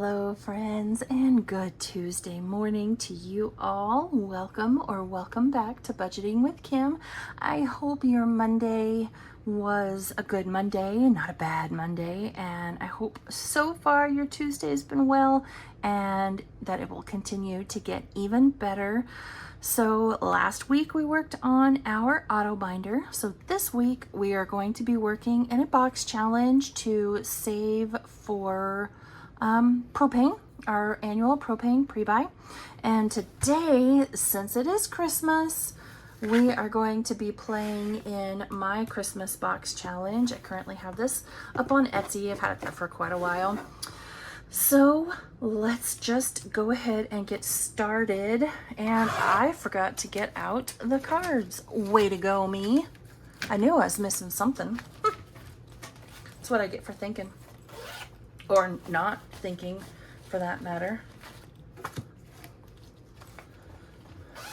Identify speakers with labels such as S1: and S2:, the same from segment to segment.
S1: Hello friends, and good Tuesday morning to you all. Welcome back to Budgeting with Kim. I hope your Monday was a good Monday, not a bad Monday, and I hope so far your Tuesday has been well and that it will continue to get even better. So last week we worked on our auto binder. So this week we are going to be working in a box challenge to save for propane, our annual propane pre-buy. And today, since it is Christmas, we are going to be playing in my Christmas box challenge. I currently have this up on Etsy. I've had it there for quite a while. So let's just go ahead and get started. And I forgot to get out the cards. Way to go, me. I knew I was missing something. That's what I get for thinking. Or not thinking, for that matter.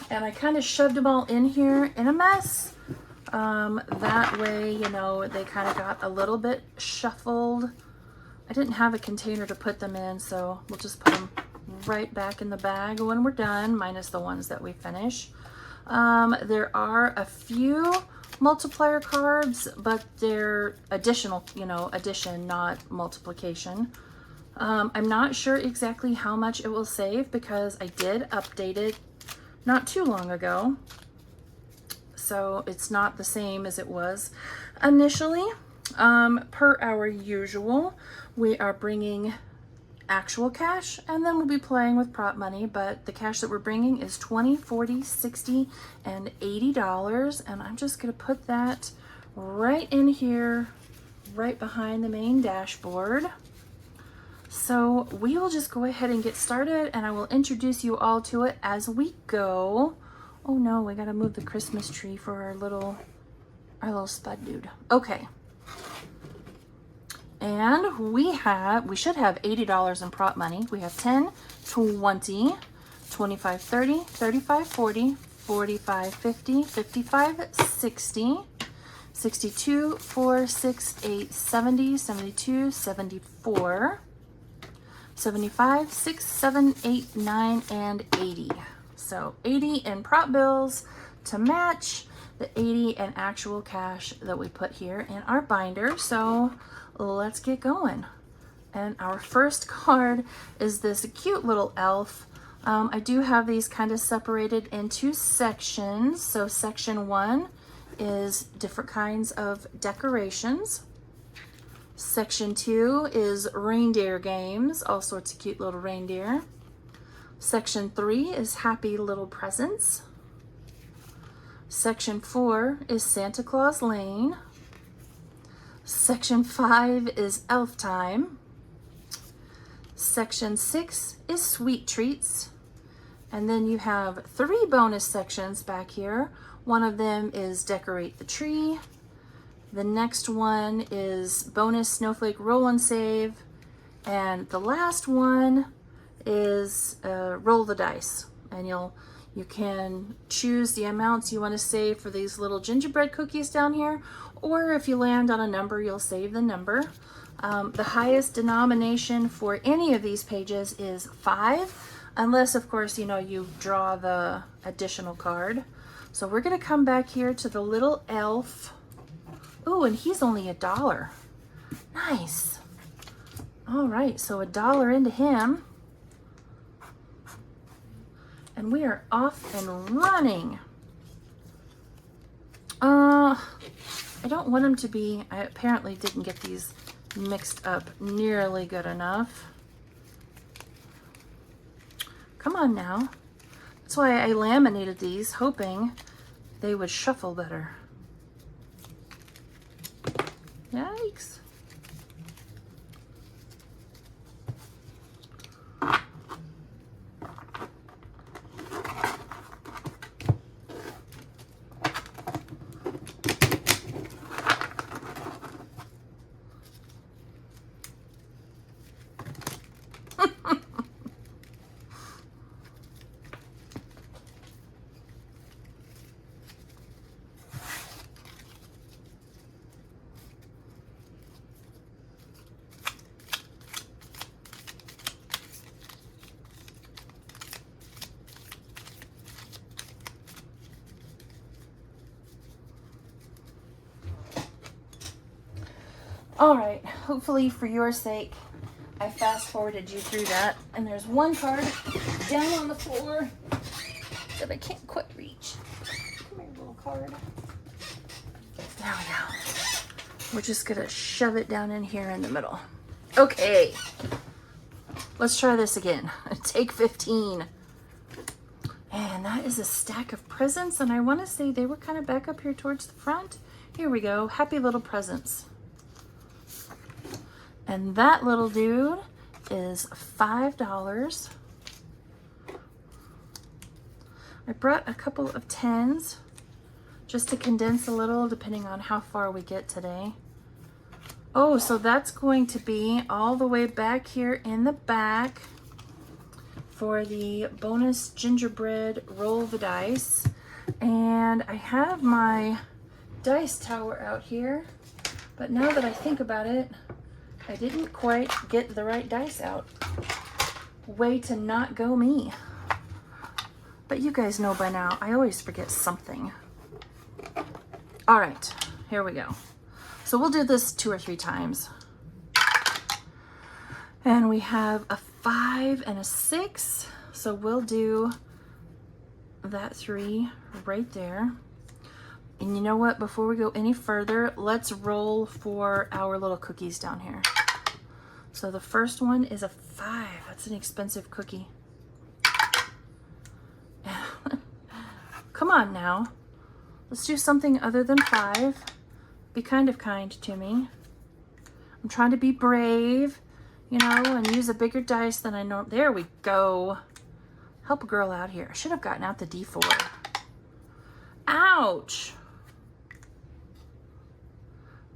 S1: And I kind of shoved them all in here in a mess. That way, you know, they kind of got a little bit shuffled. I didn't have a container to put them in, so we'll just put them right back in the bag when we're done, minus the ones that we finish. There are a few multiplier cards, but they're additional, addition, not multiplication. I'm not sure exactly how much it will save because I did update it not too long ago. So it's not the same as it was initially. Per our usual, we are bringing actual cash and then we'll be playing with prop money, but the cash that we're bringing is $20, $40, $60, and $80. And I'm just going to put that right in here, right behind the main dashboard. So we will just go ahead and get started, and I will introduce you all to it as we go. Oh no, we gotta move the Christmas tree for our little spud dude. Okay. And we should have $80 in prop money. We have 10, 20, 25, 30, 35, 40, 45, 50, 55, 60, 62, 4, 6, 8, 70, 72, 74, 75, 6, 7, 8, 9, and 80. So 80 in prop bills to match the 80 in actual cash that we put here in our binder. So let's get going. And our first card is this cute little elf. I do have these kind of separated into sections. So section 1 is different kinds of decorations. Section 2 is reindeer games, all sorts of cute little reindeer. Section 3 is happy little presents. Section 4 is Santa Claus Lane. Section 5 is Elf Time. Section 6 is Sweet Treats. And then you have 3 bonus sections back here. One of them is Decorate the Tree. The next one is bonus snowflake roll and save. And the last one is roll the dice. And you can choose the amounts you want to save for these little gingerbread cookies down here. Or if you land on a number, you'll save the number. The highest denomination for any of these pages is 5. Unless, of course, you draw the additional card. So we're going to come back here to the little elf. Oh, and he's only $1. Nice. All right, so $1 into him. And we are off and running. I don't want him to be, I apparently didn't get these mixed up nearly good enough. Come on now. That's why I laminated these, hoping they would shuffle better. Yikes. All right, hopefully for your sake, I fast forwarded you through that. And there's one card down on the floor that I can't quite reach. Come here, little card. There we go. We're just gonna shove it down in here in the middle. Okay, let's try this again. Take 15. And that is a stack of presents, and I want to say they were kind of back up here towards the front. Here we go, happy little presents. And that little dude is $5. I brought a couple of 10s just to condense a little depending on how far we get today. Oh, so that's going to be all the way back here in the back for the bonus gingerbread roll the dice. And I have my dice tower out here, but now that I think about it, I didn't quite get the right dice out. Way to not go me. But you guys know by now, I always forget something. All right, here we go. So we'll do this 2 or 3 times. And we have a 5 and a 6. So we'll do that 3 right there. And you know what? Before we go any further, let's roll for our little cookies down here. So the first one is a 5. That's an expensive cookie. Come on now. Let's do something other than 5. Be kind to me. I'm trying to be brave, you know, and use a bigger dice than I know. There we go. Help a girl out here. I should have gotten out the D4. Ouch.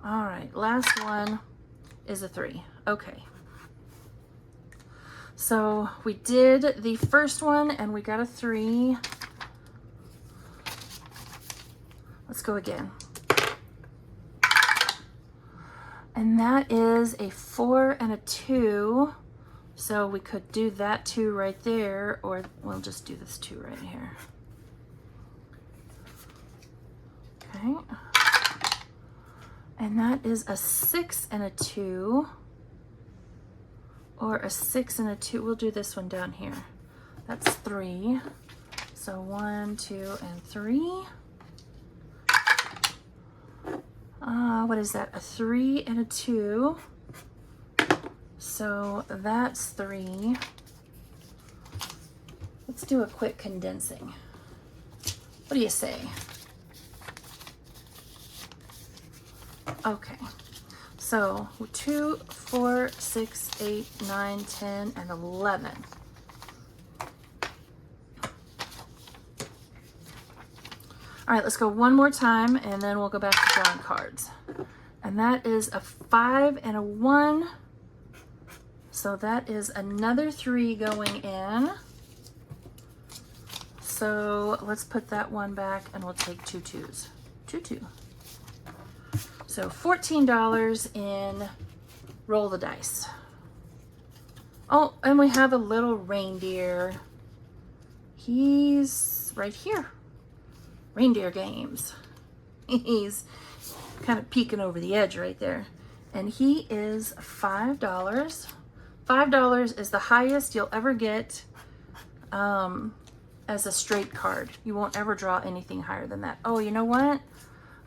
S1: All right, last one is a 3. Okay. So we did the first one and we got a 3. Let's go again. And that is a 4 and a 2. So we could do that 2 right there, or we'll just do this 2 right here. Okay. And that is a 6 and a 2. Or a 6 and a 2. We'll do this one down here. That's 3. So 1, 2, and 3. What is that? A 3 and a 2. So that's 3. Let's do a quick condensing. What do you say? Okay. So 2, 4, 6, 8, 9, 10, and 11. All right, let's go one more time and then we'll go back to drawing cards. And that is a 5 and a 1. So that is another 3 going in. So let's put that one back and we'll take 2 2s. 2 2. So $14 in roll the dice. Oh, and we have a little reindeer. He's right here. Reindeer Games. He's kind of peeking over the edge right there. And he is $5. $5 is the highest you'll ever get as a straight card. You won't ever draw anything higher than that. Oh, you know what?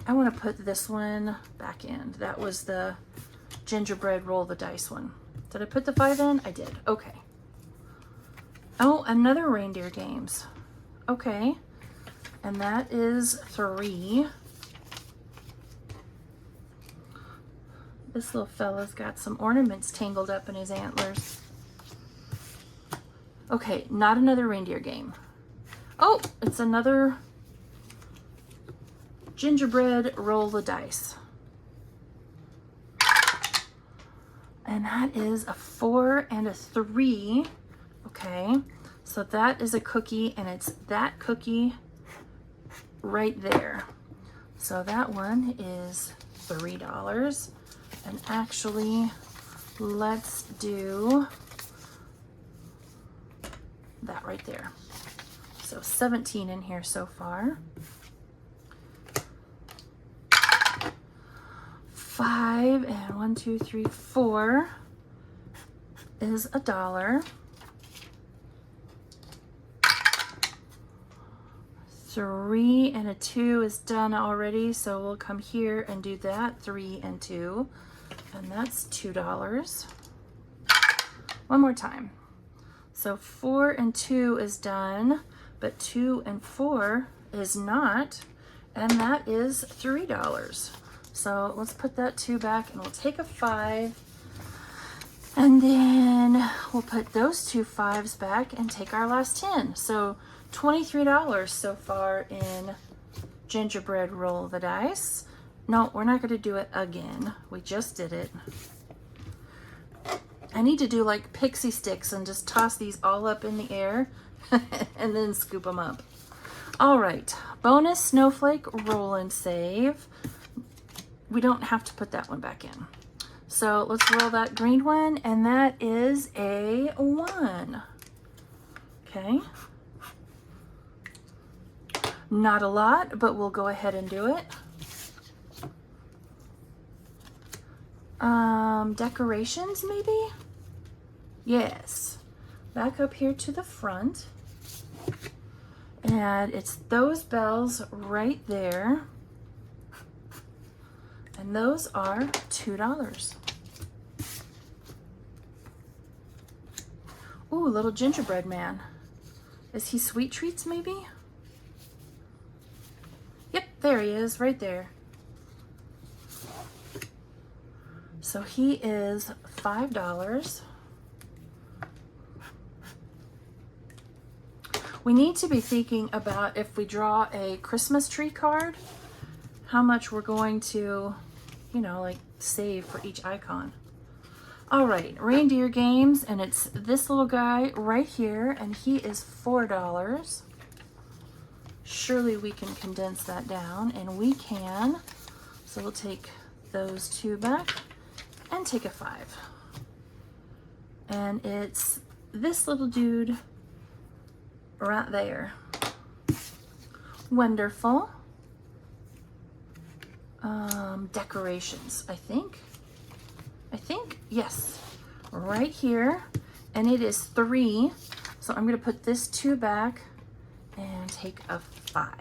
S1: I want to put this one back in. That was the gingerbread roll the dice one. Did I put the 5 in? I did. Okay. Oh, another Reindeer Games. Okay. And that is 3. This little fella's got some ornaments tangled up in his antlers. Okay, not another reindeer game. Oh, it's another gingerbread roll the dice. And that is a 4 and a 3. Okay, so that is a cookie, and it's that cookie right there. So that one is $3. And actually, let's do that right there. So 17 in here so far. 5 and 1, 2, 3, 4 is $1. 3 and a 2 is done already, so we'll come here and do that. 3 and 2, and that's $2. One more time. So 4 and 2 is done, but 2 and 4 is not, and that is $3. So let's put that 2 back, and we'll take a 5, and then we'll put those 2 5s back and take our last 10. So $23 so far in gingerbread roll the dice. No, we're not going to do it again. We just did it. I need to do like pixie sticks and just toss these all up in the air and then scoop them up. All right, bonus snowflake roll and save. We don't have to put that one back in. So let's roll that green one, and that is a 1. Okay. Not a lot, but we'll go ahead and do it. Decorations maybe? Yes. Back up here to the front. And it's those bells right there. And those are $2. Ooh, little gingerbread man. Is he Sweet Treats maybe? Yep, there he is, right there. So he is $5. We need to be thinking about, if we draw a Christmas tree card, how much we're going to, you know, like save for each icon. All right, reindeer games, and it's this little guy right here, and he is $4. Surely we can condense that down, and we can. So we'll take those 2 back and take a 5. And it's this little dude right there. Wonderful. Decorations, I think, yes, right here, and it is 3. So I'm going to put this 2 back and take a 5.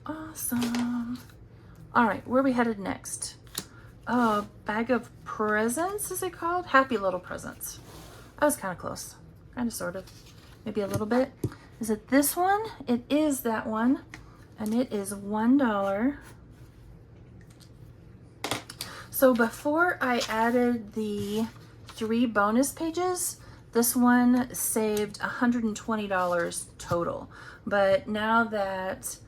S1: Awesome. All right, where are we headed next? Oh, bag of presents, is it called? Happy Little Presents. I was kind of close, kind of, sort of, maybe a little bit. Is it this one? It is that one, and it is $1. So before I added the 3 bonus pages, this one saved $120 total. But now that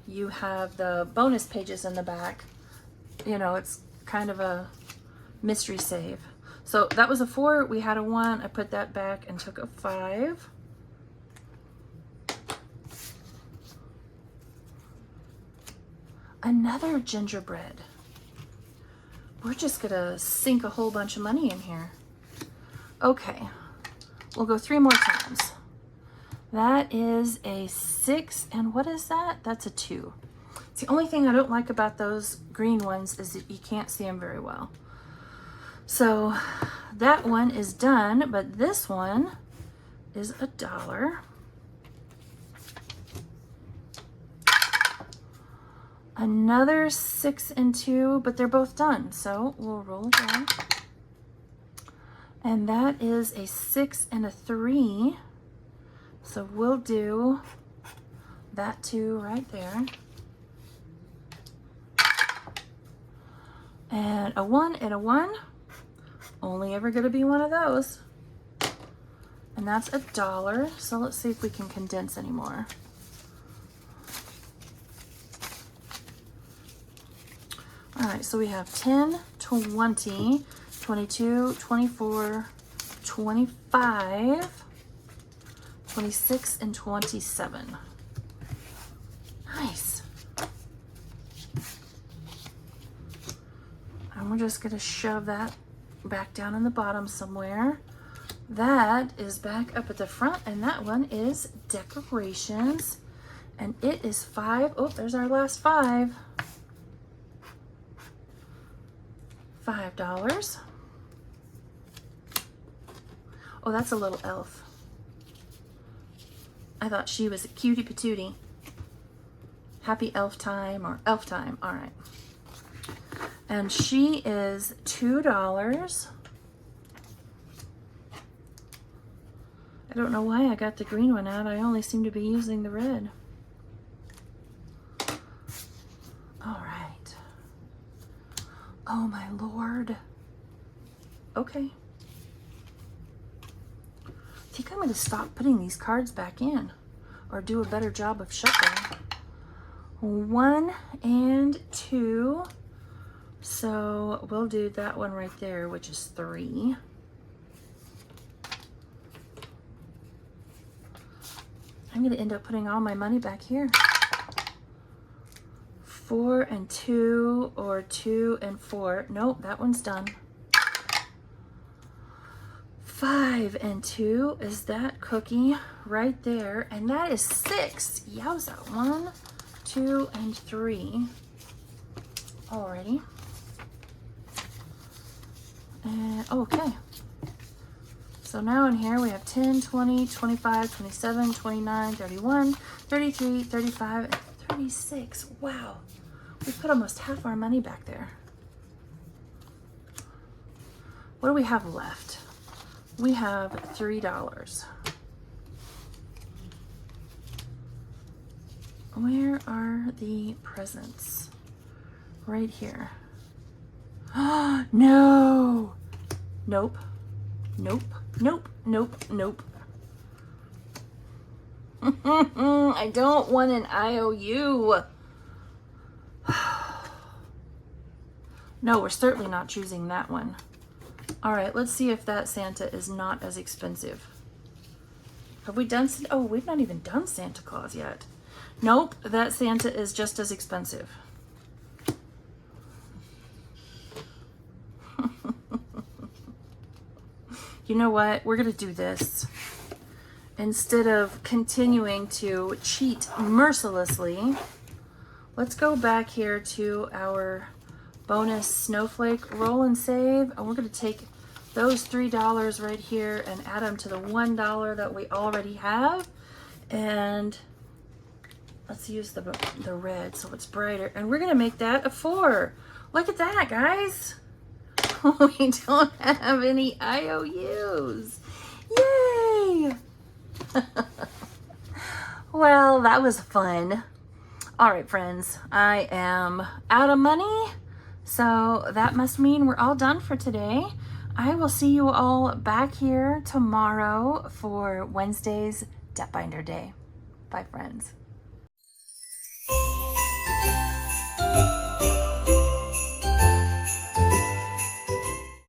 S1: you have the bonus pages in the back, you know, it's kind of a mystery save. So that was a 4, we had a 1, I put that back and took a 5. Another gingerbread. We're just gonna sink a whole bunch of money in here. Okay, we'll go 3 more times. That is a 6, and what is that? That's a 2. It's the only thing I don't like about those green ones is that you can't see them very well. So that one is done, but this one is $1. Another 6 and 2, but they're both done. So we'll roll again. And that is a 6 and a 3. So we'll do that 2 right there. And a 1 and a 1. Only ever going to be one of those. And that's $1. So let's see if we can condense any more. All right, so we have 10, 20, 22, 24, 25, 26, and 27. Nice. And we're just gonna shove that back down in the bottom somewhere. That is back up at the front, and that one is decorations. And it is $5. Oh, there's our last $5. $5. Oh, that's a little elf. I thought she was a cutie patootie. Happy elf time or elf time. All right. And she is $2. I don't know why I got the green one out. I only seem to be using the red. All right. Oh my Lord. Okay. I think I'm going to stop putting these cards back in or do a better job of shuffling. 1 and 2. So we'll do that one right there, which is 3. I'm going to end up putting all my money back here. 4 and 2 or 2 and 4. Nope, that one's done. 5 and 2 is that cookie right there. And that is 6. Yowza. 1, 2, and 3. Alrighty. And okay. So now in here we have 10, 20, 25, 27, 29, 31, 33, 35, and 36. Wow. We put almost half our money back there. What do we have left? We have $3. Where are the presents? Right here. Oh, no. Nope. Nope. Nope. Nope. Nope. I don't want an IOU. No, we're certainly not choosing that one. All right, let's see if that Santa is not as expensive. Have we done, oh, we've not even done Santa Claus yet. Nope, that Santa is just as expensive. You know what? We're going to do this. Instead of continuing to cheat mercilessly, let's go back here to our bonus snowflake roll and save. And we're going to take those $3 right here and add them to the $1 that we already have. And let's use the red so it's brighter. And we're going to make that a 4. Look at that, guys. We don't have any IOUs. Yay! Well, that was fun. All right, friends, I am out of money, so that must mean we're all done for today. I will see you all back here tomorrow for Wednesday's Debt Binder Day. Bye, friends.